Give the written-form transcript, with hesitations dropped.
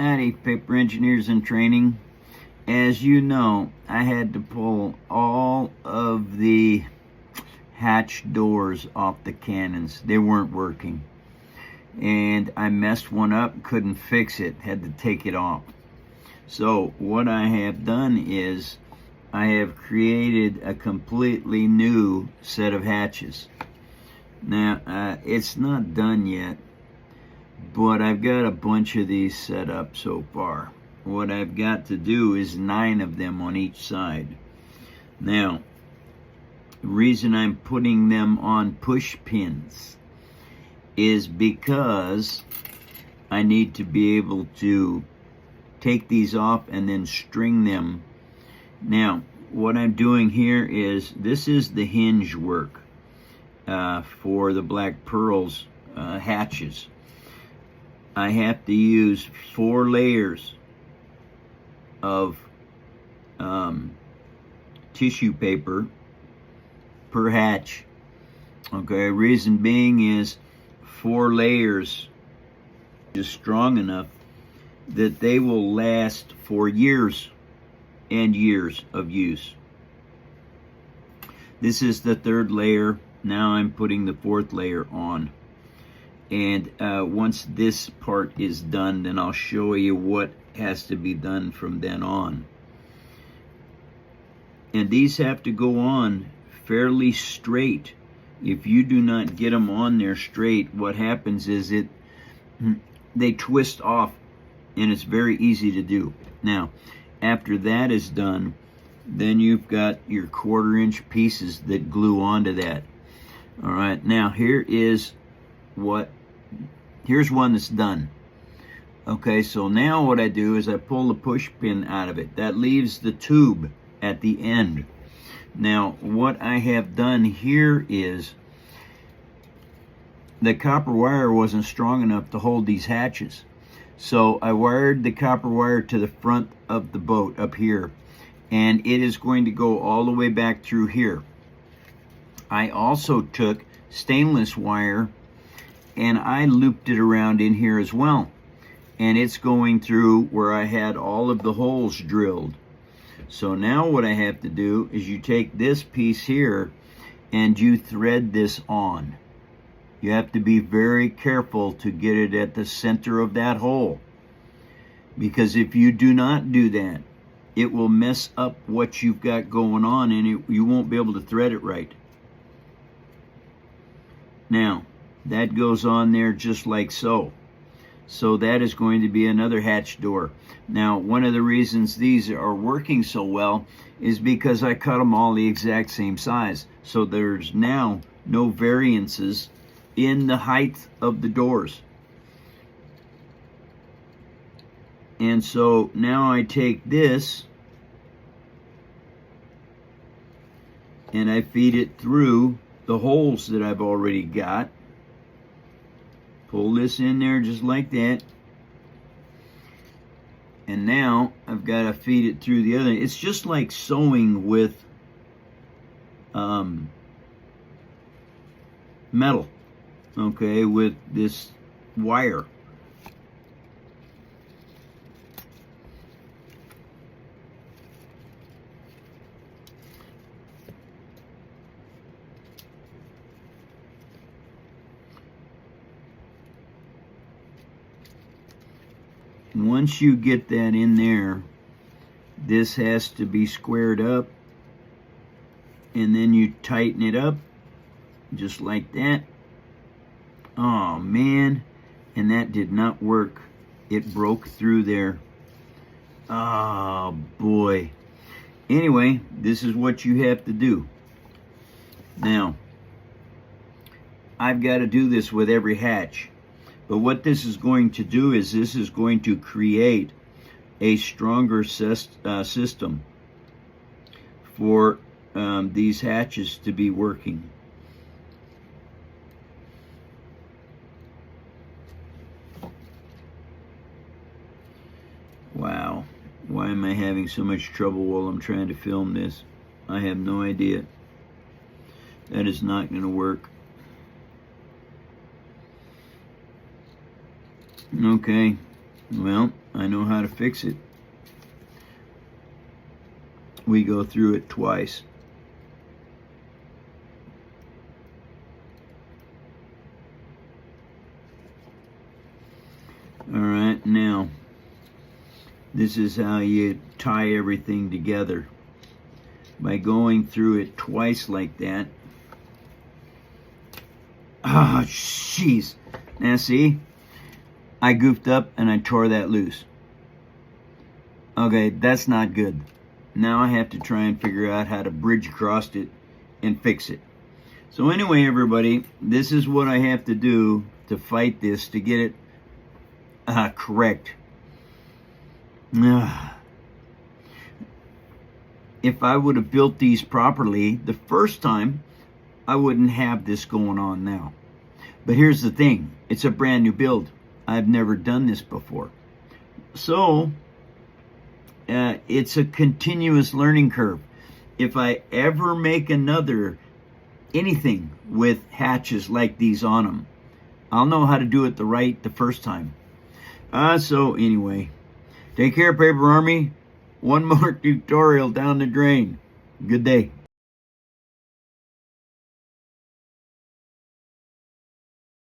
Howdy, paper engineers in training. As you know, I had to pull all of the hatch doors off the cannons. They weren't working. And I messed one up, couldn't fix it, had to take it off. So what I have done is I have created a completely new set of hatches. Now, it's not done yet, but I've got a bunch of these set up so far. What I've got to do is 9 of them on each side. Now, the reason I'm putting them on push pins is because I need to be able to take these off and then string them. Now, what I'm doing here is, this is the hinge work for the Black Pearls hatches. I have to use 4 layers of tissue paper per hatch. Okay, reason being is 4 layers is strong enough that they will last for years and years of use. This is the 3rd layer. Now I'm putting the 4th layer on. And once this part is done, then I'll show you what has to be done from then on. And these have to go on fairly straight. If you do not get them on there straight, what happens is they twist off, and it's very easy to do. Now, after that is done, then you've got your 1/4-inch pieces that glue onto that. All right, now here's one that's done. Okay, so now what I do is I pull the push pin out of it. That leaves the tube at the end. Now, what I have done here is the copper wire wasn't strong enough to hold these hatches. So I wired the copper wire to the front of the boat up here, and it is going to go all the way back through here. I also took stainless wire and I looped it around in here as well. And it's going through where I had all of the holes drilled. So now what I have to do is you take this piece here and you thread this on. You have to be very careful to get it at the center of that hole, because if you do not do that, it will mess up what you've got going on, and you won't be able to thread it right. Now, that goes on there just like so. So that is going to be another hatch door. Now, one of the reasons these are working so well is because I cut them all the exact same size. So there's now no variances in the height of the doors. And so now I take this and I feed it through the holes that I've already got. Pull this in there just like that. And now I've got to feed it through the other. It's just like sewing with metal, okay, with this wire. Once you get that in there, this has to be squared up, and then you tighten it up just like that. Oh man, and that did not work. It broke through there. Oh boy. Anyway, this is what you have to do. Now, I've got to do this with every hatch. But what this is going to do is this is going to create a stronger system for these hatches to be working. Wow. Why am I having so much trouble while I'm trying to film this? I have no idea. That is not going to work. Okay, Well, I know how to fix it. We go through it twice. All right, now this is how you tie everything together. By going through it twice like that. Ah, jeez. Now see, I goofed up and I tore that loose. Okay, that's not good. Now I have to try and figure out how to bridge across it and fix it. So anyway, everybody, this is what I have to do to fight this, to get it correct. If I would have built these properly the first time, I wouldn't have this going on now. But here's the thing, it's a brand new build. I've never done this before. So, it's a continuous learning curve. If I ever make anything with hatches like these on them, I'll know how to do it the first time. So anyway, take care, Paper Army. One more tutorial down the drain. Good day.